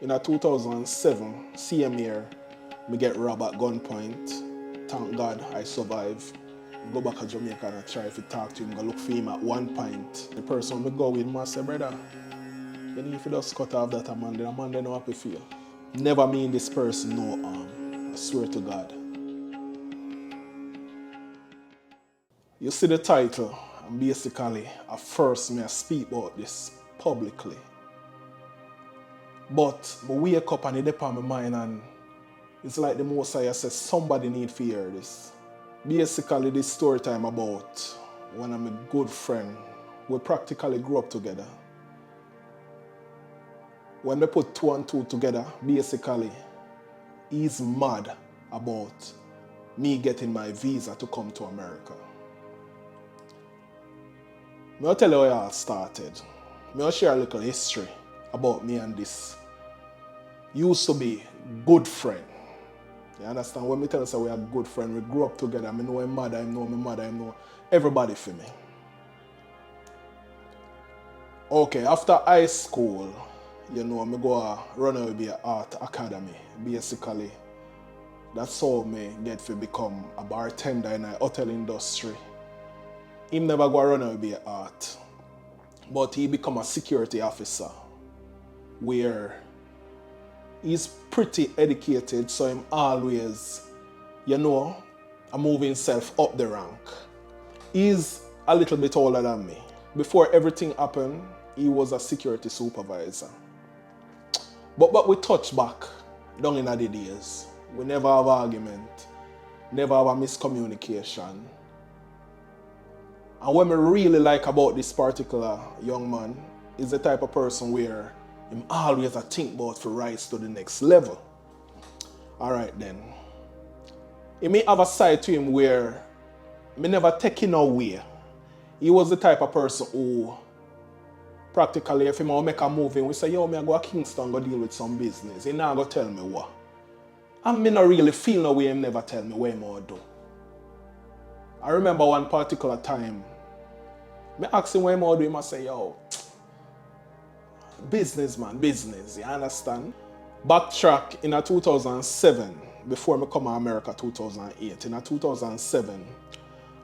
In 2007, same year, me get robbed at gunpoint. Thank God I survive. Go back to Jamaica and I try to talk to him, go look for him at one point. The person me go with must say, brother, you need to just cut off that man, then a man they know happy feel. Never mean this person no harm. I swear to God. You see the title, and basically, at first me I speak about this publicly. But I wake up and it dip on my mind and it's like the most I says somebody need to hear this. Basically this story time about one of my good friend. We practically grew up together. When we put two and two together, basically he's mad about me getting my visa to come to America. I'll tell you how it all started. I'll share a little history about me and this used to be good friend. You understand? When we tell us that we are good friend, we grew up together. I know my mother, I know my mother, I know everybody for me. Okay, after high school, you know, I go run away to an art academy. Basically, that's how I get to become a bartender in the hotel industry. He never go run away to art, but he become a security officer where he's pretty educated, so him always, you know, moving himself up the rank. He's a little bit older than me. Before everything happened, he was a security supervisor. But we touch back down in the days. We never have argument, never have a miscommunication. And what I really like about this particular young man is the type of person where him always a think about to rise to the next level. Alright then. He may have a side to him where me never take him away. He was the type of person who practically if him make a movie, we say, yo, me I go to Kingston go deal with some business. He now go tell me what. And me not really feel no way him never tell me what him do. I remember one particular time, I asked him what him do, him say, yo, business man, business, you understand? Backtrack in 2007, before I come to America 2008, in 2007,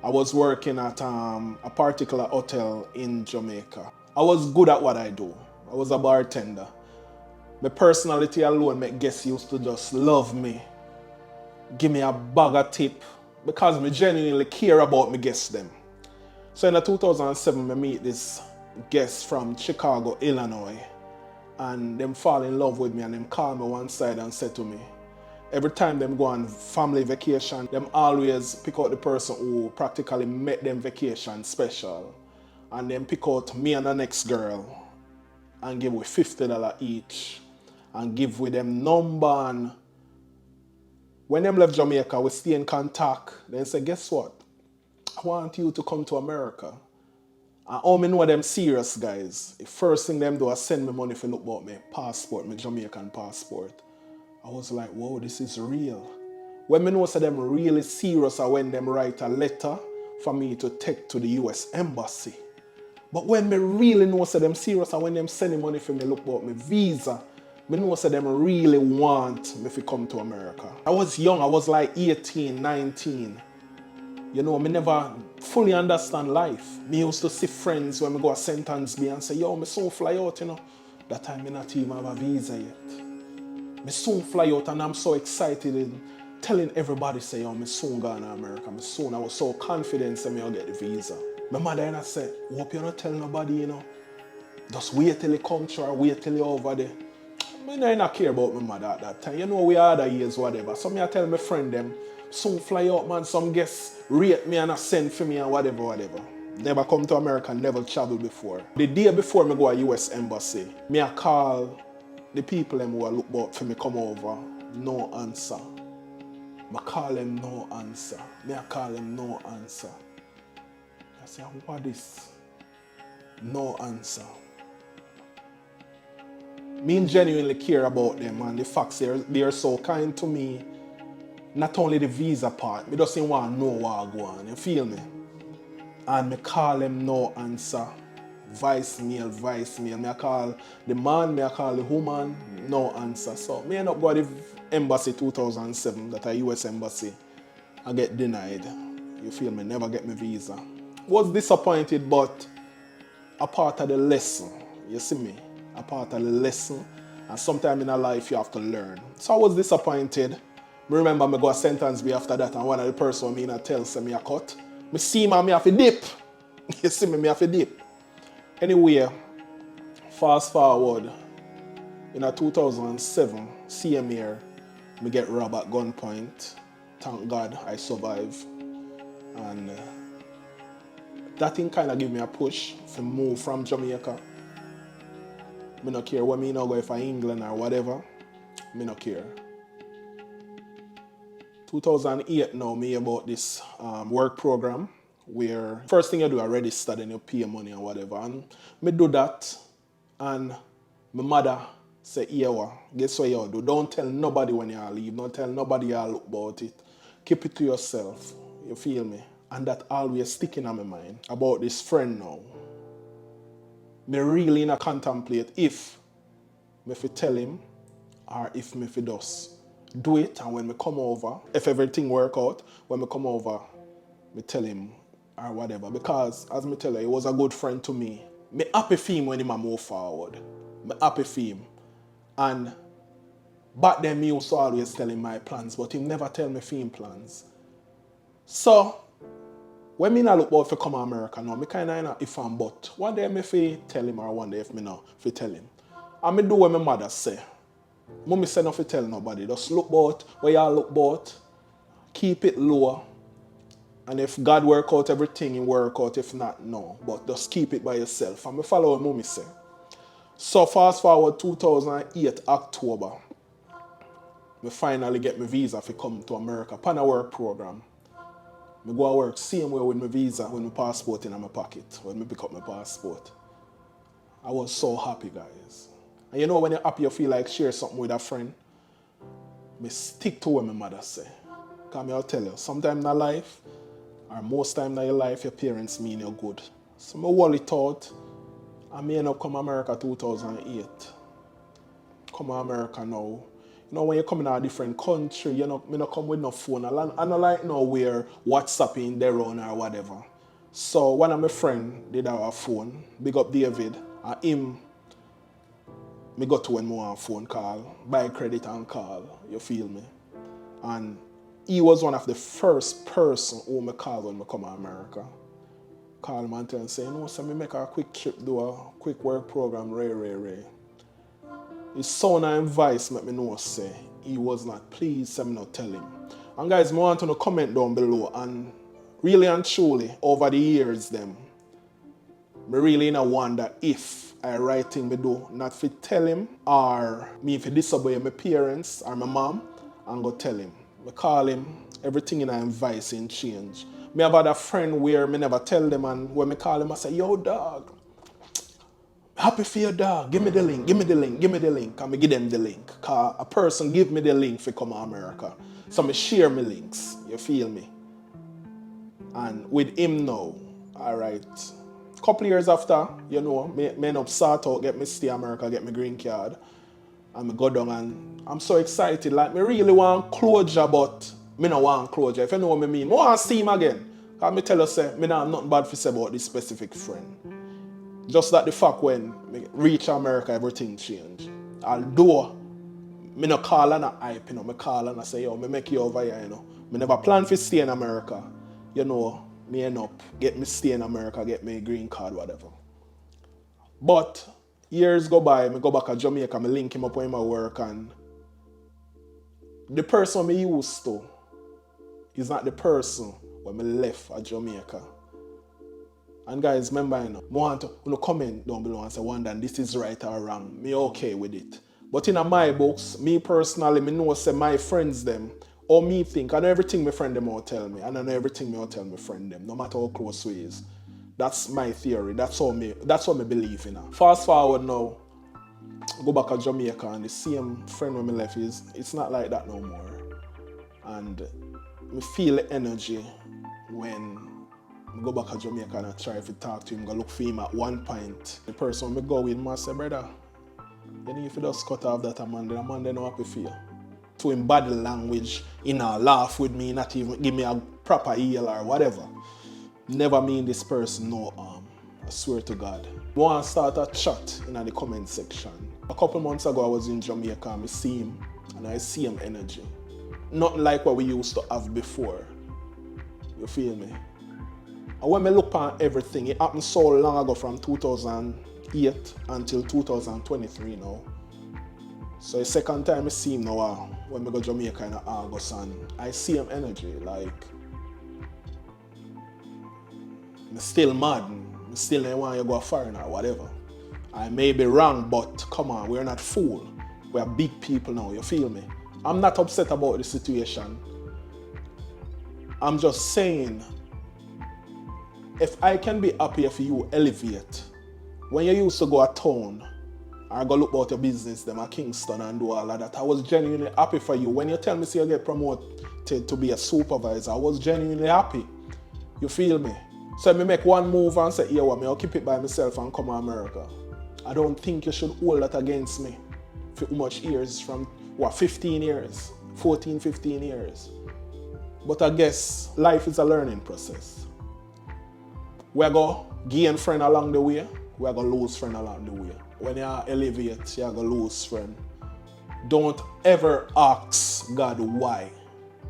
I was working at a particular hotel in Jamaica. I was good at what I do. I was a bartender. My personality alone make guests used to just love me, give me a bag of tip, because I genuinely care about my guests them. So in 2007, I meet this guest from Chicago, Illinois, and them fall in love with me and them call me one side and say to me, every time them go on family vacation, them always pick out the person who practically make them vacation special. And then pick out me and the next girl and give with $50 each and give with them number. And when them left Jamaica, we stay in contact. Then say, guess what? I want you to come to America. And all me know them serious guys. The first thing them do is send me money for look about my passport, my Jamaican passport. I was like, whoa, this is real. When me know say them really serious are when them write a letter for me to take to the US Embassy. But when me really know say them serious are when them sending money for me look about my visa, me know say them really want me to come to America. I was young, I was like 18, 19. You know, me never fully understand life. Me used to see friends when me go to sentence me and say, yo, me soon fly out, you know. That time me not even have a visa yet. Me soon fly out and I'm so excited and telling everybody say, yo, me soon going to America. Me soon, I was so confident that me I'll get the visa. My mother and I said, hope you not tell nobody, you know. Just wait till it comes through or wait till you're over there. I don't care about my mother at that time. You know, we are other years, whatever. So me I tell my friend them, soon fly out, man. Some guests rate me and I send for me and whatever. Never come to America, never traveled before. The day before me go to US Embassy, me I call the people them who look out for me come over, no answer. I call them no answer. Me I call them no answer. I say, what is? No answer. Me genuinely care about them and the fact they are so kind to me. Not only the visa part, me just want to know what I go on, you feel me? And me call them no answer. voicemail. Me I call the man, me I call the woman, no answer. So me end up go to the embassy 2007, that a US embassy. I get denied. You feel me? Never get my visa. Was disappointed, but a part of the lesson. You see me? A part of the lesson. And sometime in a life you have to learn. So I was disappointed. Me remember me go a sentence be after that, and one of the person me tell say me a cut. Me see man, me have to dip. You see me have to dip. Anyway, fast forward. In a 2007, same year, me get robbed at gunpoint. Thank God I survive. And that thing kind of give me a push to move from Jamaica. Me no care where me now go, if I England or whatever. Me no care. 2008 now, me about this work program where first thing you do, I register, then you pay money and whatever. And me do that, and my mother say, "Yeah, guess what you do? Don't tell nobody when you leave. Don't tell nobody you look about it. Keep it to yourself." You feel me? And that always sticking on my mind about this friend now. Me really not contemplate if me fi tell him or if me fi just do it, and when me come over, if everything work out, when me come over, me tell him or whatever. Because as me tell you, he was a good friend to me. Me happy for him when he move forward. Me happy for him. And back then me used to always tell him my plans, but he never tell me for him plans. So when me not look about to come to America now, me kind of if I'm but one day me fi tell him, or one day if me not fi tell him. And me do what my mother say. Mommy say not fi tell nobody. Just look about where y'all look about. Keep it low. And if God work out everything, he work out. If not, no. But just keep it by yourself. And me follow what mommy say. So fast forward 2008 October, me finally get my visa to come to America upon a work program. I go to work same way with my visa, with my passport in my pocket, when I pick up my passport. I was so happy, guys. And you know when you're happy, you feel like share something with a friend. I stick to what my mother say. Because I'll tell you, sometimes in life, or most time in your life, your parents mean you're good. So I worry thought, I may end up come to America 2008. Come to America now. You know, when you come in a different country, you know, me not come with no phone. I don't like no where WhatsApp in there on or whatever. So one of my friends did have a phone, big up David, and him, me got to when I want a phone call, buy credit and call, you feel me? And he was one of the first person who me call when I come to America. Call me and tell him, say, no, so me make a quick trip, do a quick work program, Ray. His son and advice make me know say he was not pleased, so me not tell him. And guys, I want to comment down below, and really and truly over the years them, I really not wonder if I right thing me do not fit tell him, or me if disobey my parents or my mom and go tell him. I call him, everything in advice in change. Me have had a friend where me never tell them, and when me call him I say, yo dog, happy for your dog, give me the link. And me give them the link. Cause a person give me the link for come to America. So me share my links, you feel me? And with him now, alright. Couple years after, you know, me end up sort out, get me stay in America, get my green card. And me go down and I'm so excited. Like me really want closure, but me no want closure. If you know what I mean. I want to see him again. Cause me tell you say, me not have nothing bad to say about this specific friend. Just that the fact when I reach America, everything changed. Although, I no call and I hype, you know, I call and I say, yo, I make you over here, you know. I never plan to stay in America. You know, me end up, get me stay in America, get me a green card, whatever. But, years go by, I go back to Jamaica, I link him up with my work, and the person I used to is not the person when I left at Jamaica. And guys, remember, you know, I want to comment down below and say, wonder this is right or wrong. Me okay with it. But in my books, me personally, me know say my friends them, or me think, I know everything my friend them will tell me, and I know everything me will tell my friend them, no matter how close we is. That's my theory. That's what me believe in. Fast forward now, go back to Jamaica, and the same friend when me left it's not like that no more. And me feel the energy when I go back to Jamaica and I try to talk to him, go look for him at one point. The person I go with, I say, brother, you need to just cut off that man, the man they not happy for you. To him body language, he not laugh with me, not even give me a proper heel or whatever. Never mean this person no harm. I swear to God. I want to start a chat in the comment section. A couple months ago I was in Jamaica and I see him and I see him energy. Not like what we used to have before. You feel me? And when I look at everything, it happened so long ago from 2008 until 2023 now. So the second time I see him now, when I go to Jamaica in August, and I see him energy, like, I'm still mad, I still don't want you to go foreign or whatever. I may be wrong, but come on, we're not fools. We're big people now, you feel me? I'm not upset about the situation. I'm just saying, if I can be happy if you elevate, when you used to go to town, or go look about your business, them at Kingston and do all of that, I was genuinely happy for you. When you tell me you get promoted to be a supervisor, I was genuinely happy. You feel me? So if I make one move and say, yeah, well, I'll keep it by myself and come to America. I don't think you should hold that against me for how much years, from what, 15 years, 14, 15 years. But I guess life is a learning process. We're going to gain friend along the way, we're going to lose friend along the way. When you elevate, you're going to lose friend. Don't ever ask God why.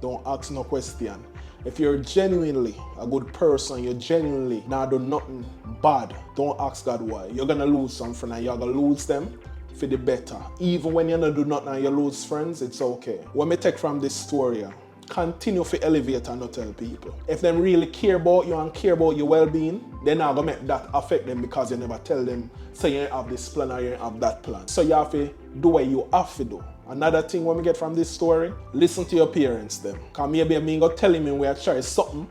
Don't ask no question. If you're genuinely a good person, you're genuinely not do nothing bad, don't ask God why. You're going to lose some friends and you're going to lose them for the better. Even when you don't do nothing and you lose friends, it's okay. What I take from this story, continue to elevate and not tell people. If them really care about you and care about your well-being, they're not going to make that affect them because you never tell them, say you have this plan or you have that plan. So you have to do what you have to do. Another thing when we get from this story, listen to your parents them. Because maybe I'm going to tell him we are trying something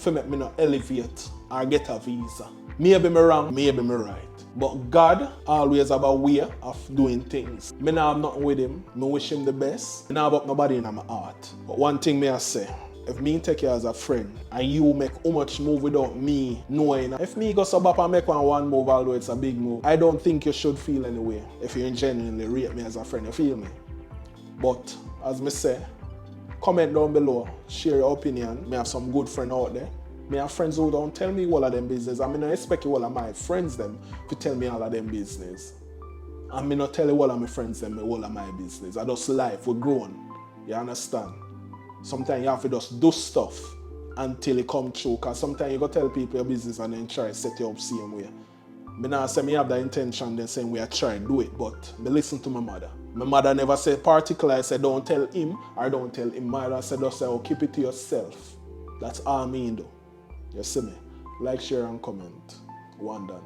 to make me not elevate or get a visa. Maybe I'm wrong, maybe I'm right. But God always have a way of doing things. I don't have nothing with him. I wish him the best. I don't have nobody in my heart. But one thing I say, if me take you as a friend and you make how much move without me knowing, if me go sub up and make one move, although it's a big move, I don't think you should feel any way if you genuinely rate me as a friend, you feel me? But as me say, comment down below, share your opinion. Me have some good friends out there. Me have friends who don't tell me all of them business. I mean, I expect all of my friends them to tell me all of them business. And me not tell all of my friends them all of my business. I just life, we're grown. You understand? Sometimes you have to just do stuff until it come true. Because sometimes you go tell people your business and then try to set you up same way. Me not say me have the intention then saying we are trying to do it, but me listen to my mother. My mother never said particular, I said don't tell him or don't tell him. My mother said just say, oh, keep it to yourself. That's all I mean though. You see me? Like, share and comment. One done.